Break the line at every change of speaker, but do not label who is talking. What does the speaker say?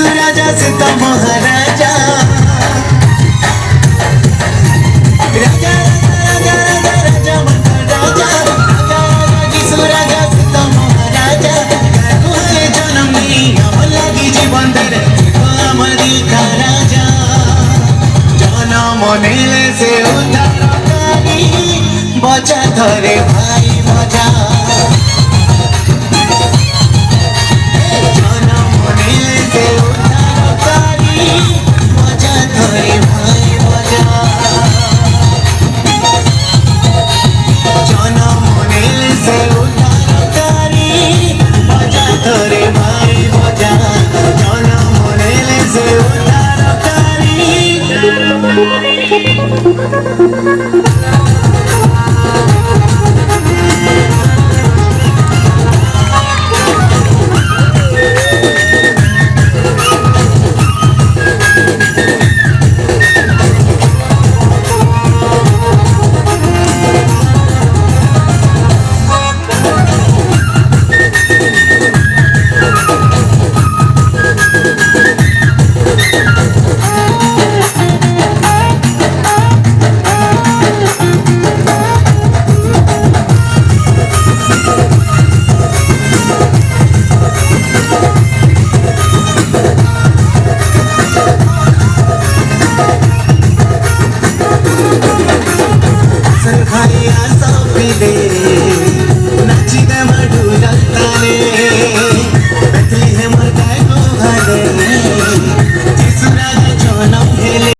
यीशु राजा सीता महाराजा राजा राजा राजा राजा महाराजा राजा यीशु राजा सीता महाराजा है जन्म हम लगी जीवन दर हमारी का राजा जन्म नेले से उद्धारकारी बचा धरे भाई बचा नाची दे मडू जलताने बेतली है मर गए को घरे जिसु राजा जनम भेले।